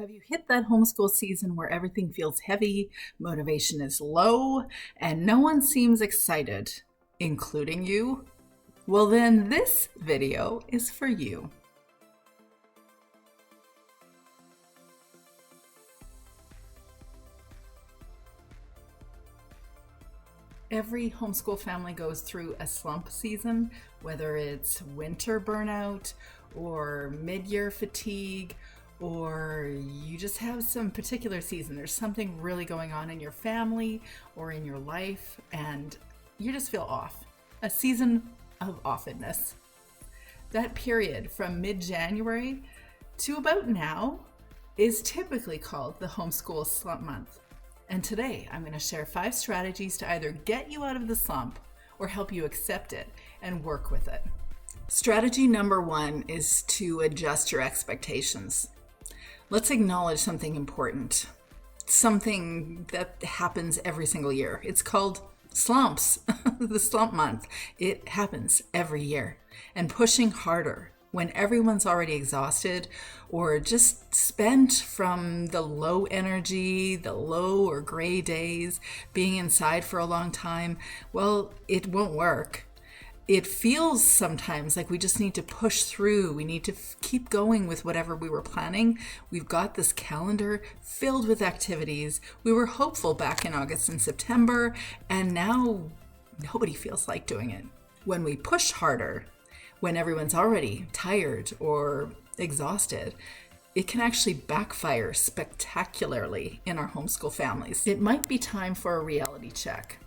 Have you hit that homeschool season where everything feels heavy, motivation is low, and no one seems excited, including you? Well, then this video is for you. Every homeschool family goes through a slump season, whether it's winter burnout or mid-year fatigue, or you just have some particular season. There's something really going on in your family or in your life, and you just feel off. A season of offness. That period from mid-January to about now is typically called the Homeschool Slump month. And today I'm going to share 5 strategies to either get you out of the slump or help you accept it and work with it. Strategy number 1 is to adjust your expectations. Let's acknowledge something important, something that happens every single year. It's called slumps, the slump month. It happens every year. And pushing harder when everyone's already exhausted or just spent from the low energy, the low or gray days, being inside for a long time, well, it won't work. It feels sometimes like we just need to push through. We need to keep going with whatever we were planning. We've got this calendar filled with activities. We were hopeful back in August and September, and now nobody feels like doing it. When we push harder, when everyone's already tired or exhausted, it can actually backfire spectacularly in our homeschool families. It might be time for a reality check.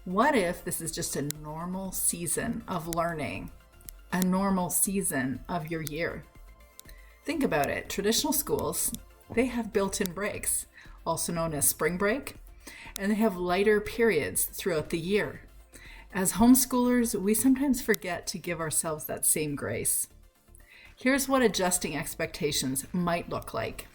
What if this is just a normal season of learning, a normal season of your year? Think about it. Traditional schools, they have built-in breaks, also known as spring break, and they have lighter periods throughout the year. As homeschoolers, we sometimes forget to give ourselves that same grace. Here's what adjusting expectations might look like.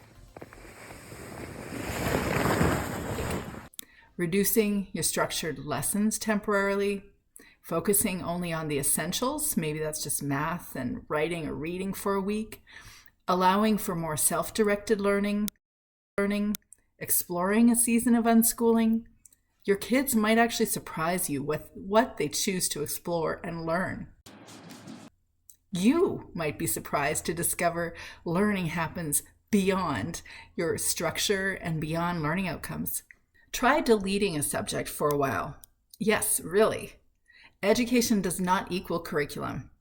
Reducing your structured lessons temporarily, focusing only on the essentials, maybe that's just math and writing or reading for a week, allowing for more self-directed learning, exploring a season of unschooling. Your kids might actually surprise you with what they choose to explore and learn. You might be surprised to discover learning happens beyond your structure and beyond learning outcomes. Try deleting a subject for a while. Yes, really. Education does not equal curriculum.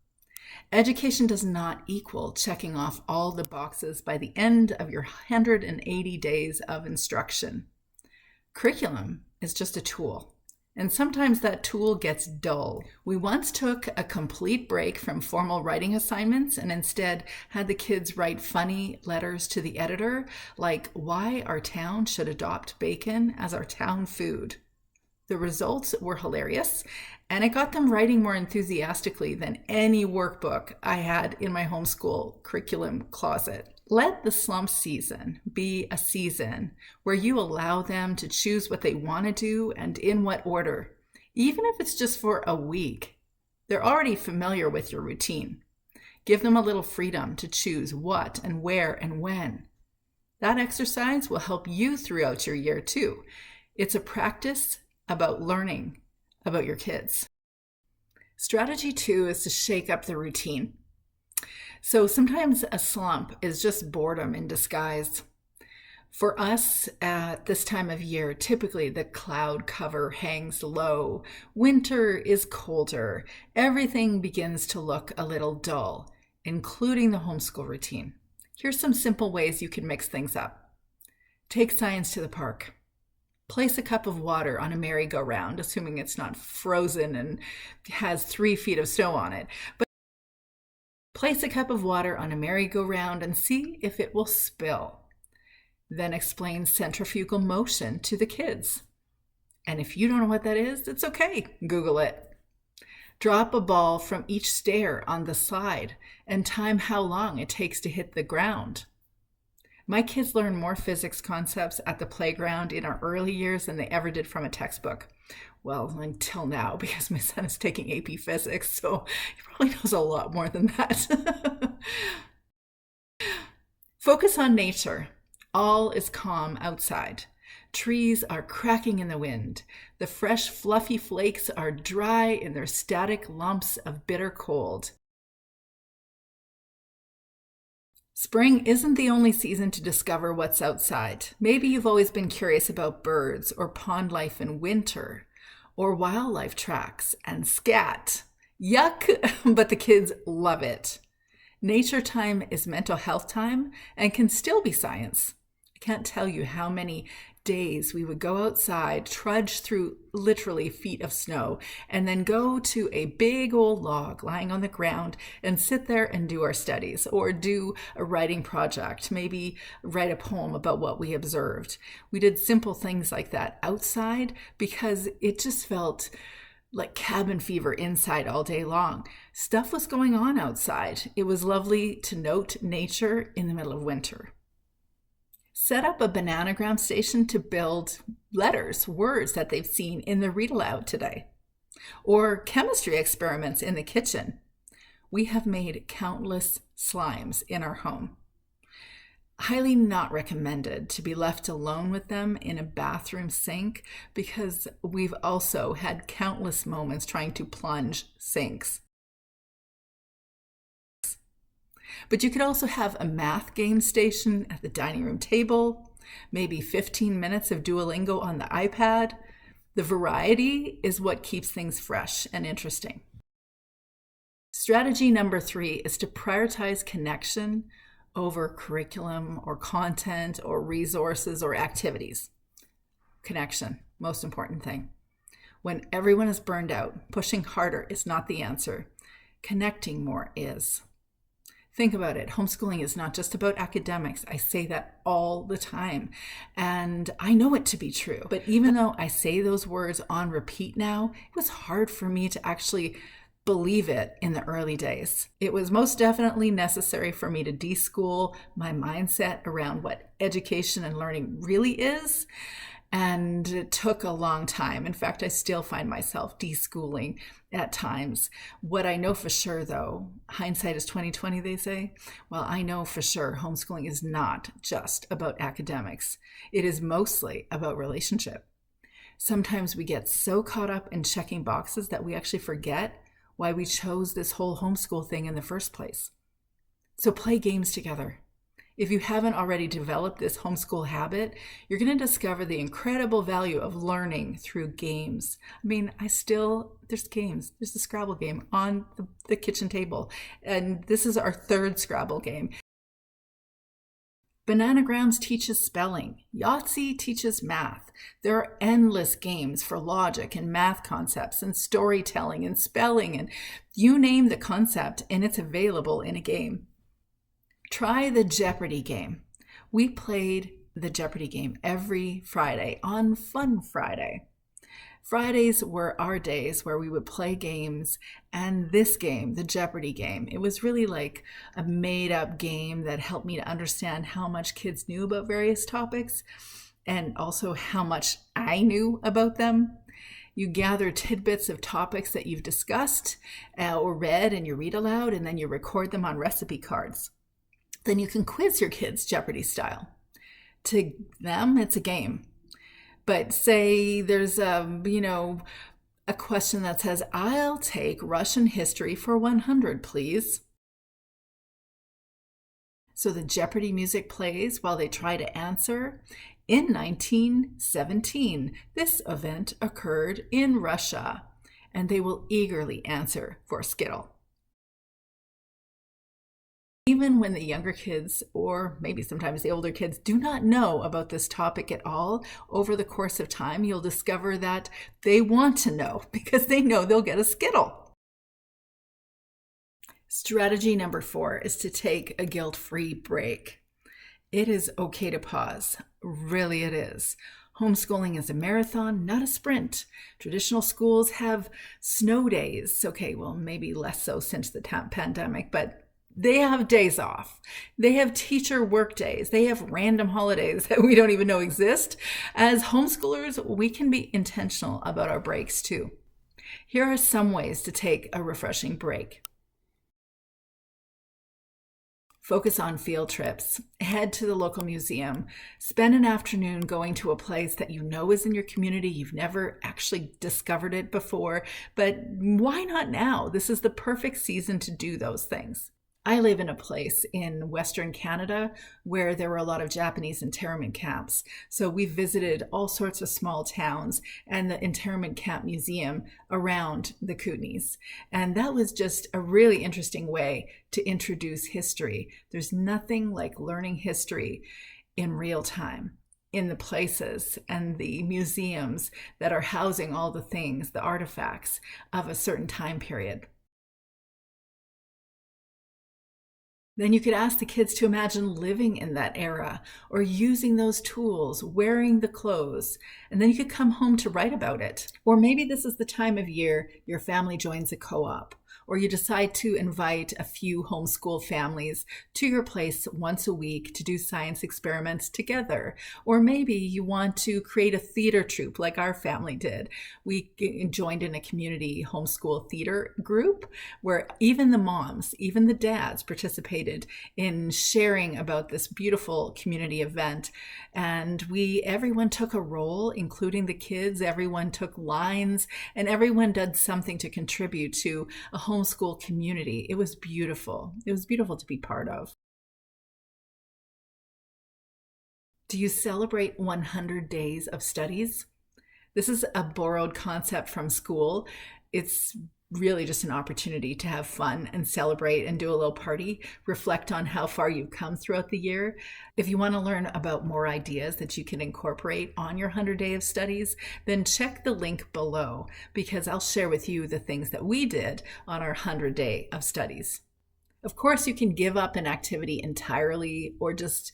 Education does not equal checking off all the boxes by the end of your 180 days of instruction. Curriculum is just a tool, and sometimes that tool gets dull. We once took a complete break from formal writing assignments and instead had the kids write funny letters to the editor, like why our town should adopt bacon as our town food. The results were hilarious, and it got them writing more enthusiastically than any workbook I had in my homeschool curriculum closet. Let the slump season be a season where you allow them to choose what they want to do and in what order, even if it's just for a week. They're already familiar with your routine. Give them a little freedom to choose what and where and when. That exercise will help you throughout your year too. It's a practice about learning about your kids. Strategy 2 is to shake up the routine. So sometimes a slump is just boredom in disguise. For us at this time of year, typically the cloud cover hangs low. Winter is colder. Everything begins to look a little dull, including the homeschool routine. Here's some simple ways you can mix things up. Take science to the park. Place a cup of water on a merry-go-round, assuming it's not frozen and has 3 feet of snow on it. But place a cup of water on a merry-go-round and see if it will spill. Then explain centrifugal motion to the kids. And if you don't know what that is, it's okay. Google it. Drop a ball from each stair on the slide and time how long it takes to hit the ground. My kids learn more physics concepts at the playground in our early years than they ever did from a textbook. Well, until now, because my son is taking AP Physics, so he probably knows a lot more than that. Focus on nature. All is calm outside. Trees are cracking in the wind. The fresh, fluffy flakes are dry in their static lumps of bitter cold. Spring isn't the only season to discover what's outside. Maybe you've always been curious about birds or pond life in winter, or wildlife tracks and scat. Yuck, but the kids love it. Nature time is mental health time and can still be science. I can't tell you how many days we would go outside, trudge through literally feet of snow, and then go to a big old log lying on the ground and sit there and do our studies or do a writing project, maybe write a poem about what we observed. We did simple things like that outside because it just felt like cabin fever inside all day long. Stuff was going on outside. It was lovely to note nature in the middle of winter. Set up a bananagram station to build letters, words that they've seen in the read aloud today. Or chemistry experiments in the kitchen. We have made countless slimes in our home. Highly not recommended to be left alone with them in a bathroom sink because we've also had countless moments trying to plunge sinks. But you could also have a math game station at the dining room table, maybe 15 minutes of Duolingo on the iPad. The variety is what keeps things fresh and interesting. Strategy number 3 is to prioritize connection over curriculum or content or resources or activities. Connection, most important thing. When everyone is burned out, pushing harder is not the answer. Connecting more is. Think about it. Homeschooling is not just about academics. I say that all the time, and I know it to be true. But even though I say those words on repeat now, it was hard for me to actually believe it in the early days. It was most definitely necessary for me to deschool my mindset around what education and learning really is. And it took a long time. In fact, I still find myself deschooling at times. What I know for sure, though, hindsight is 20/20, they say. Well, I know for sure homeschooling is not just about academics. It is mostly about relationship. Sometimes we get so caught up in checking boxes that we actually forget why we chose this whole homeschool thing in the first place. So play games together. If you haven't already developed this homeschool habit, you're going to discover the incredible value of learning through games. I mean, there's games. There's the Scrabble game on the kitchen table. And this is our 3rd Scrabble game. Bananagrams teaches spelling. Yahtzee teaches math. There are endless games for logic and math concepts and storytelling and spelling. And you name the concept and it's available in a game. Try the Jeopardy game. We played the Jeopardy game every Friday on Fun Friday. Fridays were our days where we would play games, and this game, the Jeopardy game, it was really like a made-up game that helped me to understand how much kids knew about various topics and also how much I knew about them. You gather tidbits of topics that you've discussed or read and you read aloud, and then you record them on recipe cards. Then you can quiz your kids Jeopardy style. To them, it's a game. But say there's a question that says, I'll take Russian history for 100, please. So the Jeopardy music plays while they try to answer. In 1917, this event occurred in Russia. And they will eagerly answer for Skittle. Even when the younger kids, or maybe sometimes the older kids, do not know about this topic at all, over the course of time, you'll discover that they want to know because they know they'll get a Skittle. Strategy number 4 is to take a guilt-free break. It is okay to pause. Really, it is. Homeschooling is a marathon, not a sprint. Traditional schools have snow days. Okay, well, maybe less so since the pandemic, but they have days off. They have teacher work days. They have random holidays that we don't even know exist. As homeschoolers, we can be intentional about our breaks too. Here are some ways to take a refreshing break. Focus on field trips. Head to the local museum. Spend an afternoon going to a place that you know is in your community. You've never actually discovered it before, but why not now? This is the perfect season to do those things. I live in a place in Western Canada where there were a lot of Japanese internment camps. So we visited all sorts of small towns and the internment camp museum around the Kootenays. And that was just a really interesting way to introduce history. There's nothing like learning history in real time in the places and the museums that are housing all the things, the artifacts of a certain time period. Then you could ask the kids to imagine living in that era or using those tools, wearing the clothes, and then you could come home to write about it. Or maybe this is the time of year your family joins a co-op, or you decide to invite a few homeschool families to your place once a week to do science experiments together. Or maybe you want to create a theater troupe like our family did. We joined in a community homeschool theater group where even the moms, even the dads participated in sharing about this beautiful community event. And everyone took a role, including the kids. Everyone took lines and everyone did something to contribute to a homeschool community. It was beautiful. It was beautiful to be part of. Do you celebrate 100 days of studies? This is a borrowed concept from school. It's really just an opportunity to have fun and celebrate and do a little party, reflect on how far you've come throughout the year. If you want to learn about more ideas that you can incorporate on your 100-day of studies, then check the link below because I'll share with you the things that we did on our 100-day of studies. Of course, you can give up an activity entirely or just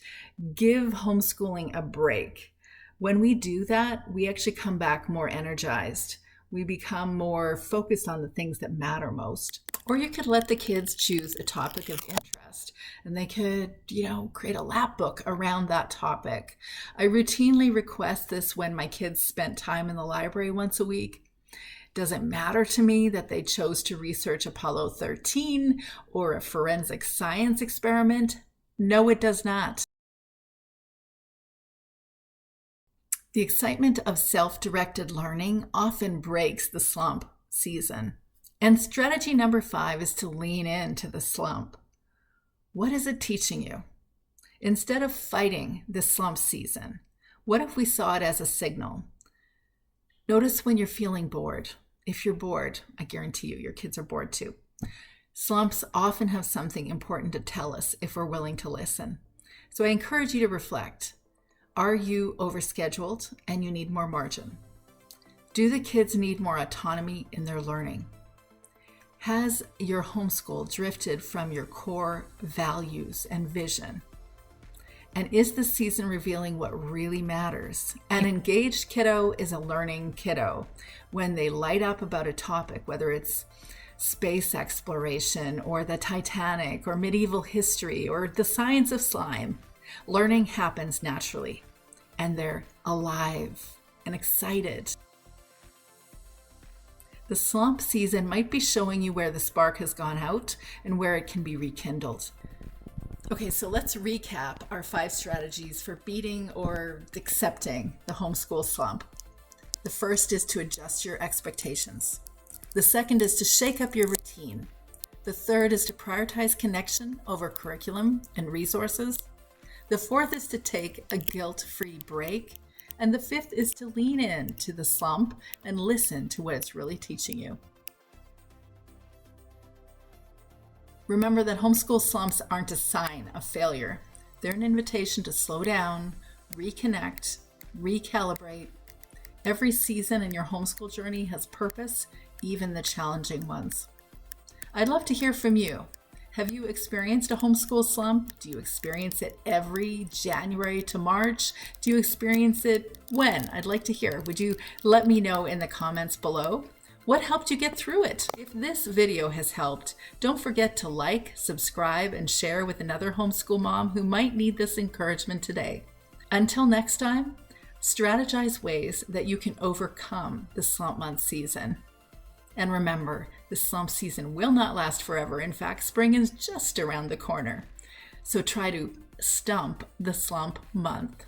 give homeschooling a break. When we do that, we actually come back more energized. We become more focused on the things that matter most. Or you could let the kids choose a topic of interest and they could, create a lap book around that topic. I routinely request this when my kids spent time in the library once a week. Does it matter to me that they chose to research Apollo 13 or a forensic science experiment? No, it does not. The excitement of self-directed learning often breaks the slump season. And strategy number 5 is to lean into the slump. What is it teaching you? Instead of fighting the slump season, what if we saw it as a signal? Notice when you're feeling bored. If you're bored, I guarantee you, your kids are bored too. Slumps often have something important to tell us if we're willing to listen. So I encourage you to reflect. Are you overscheduled and you need more margin? Do the kids need more autonomy in their learning? Has your homeschool drifted from your core values and vision? And is the season revealing what really matters? An engaged kiddo is a learning kiddo. When they light up about a topic, whether it's space exploration or the Titanic or medieval history or the science of slime, learning happens naturally, and they're alive and excited. The slump season might be showing you where the spark has gone out and where it can be rekindled. Okay, so let's recap our 5 strategies for beating or accepting the homeschool slump. The first is to adjust your expectations. The second is to shake up your routine. The third is to prioritize connection over curriculum and resources. The fourth is to take a guilt-free break. And the fifth is to lean in to the slump and listen to what it's really teaching you. Remember that homeschool slumps aren't a sign of failure. They're an invitation to slow down, reconnect, recalibrate. Every season in your homeschool journey has purpose, even the challenging ones. I'd love to hear from you. Have you experienced a homeschool slump? Do you experience it every January to March? Do you experience it when? I'd like to hear. Would you let me know in the comments below? What helped you get through it? If this video has helped, don't forget to like, subscribe, and share with another homeschool mom who might need this encouragement today. Until next time, strategize ways that you can overcome the slump month season. And remember, the slump season will not last forever. In fact, spring is just around the corner. So try to stump the slump month.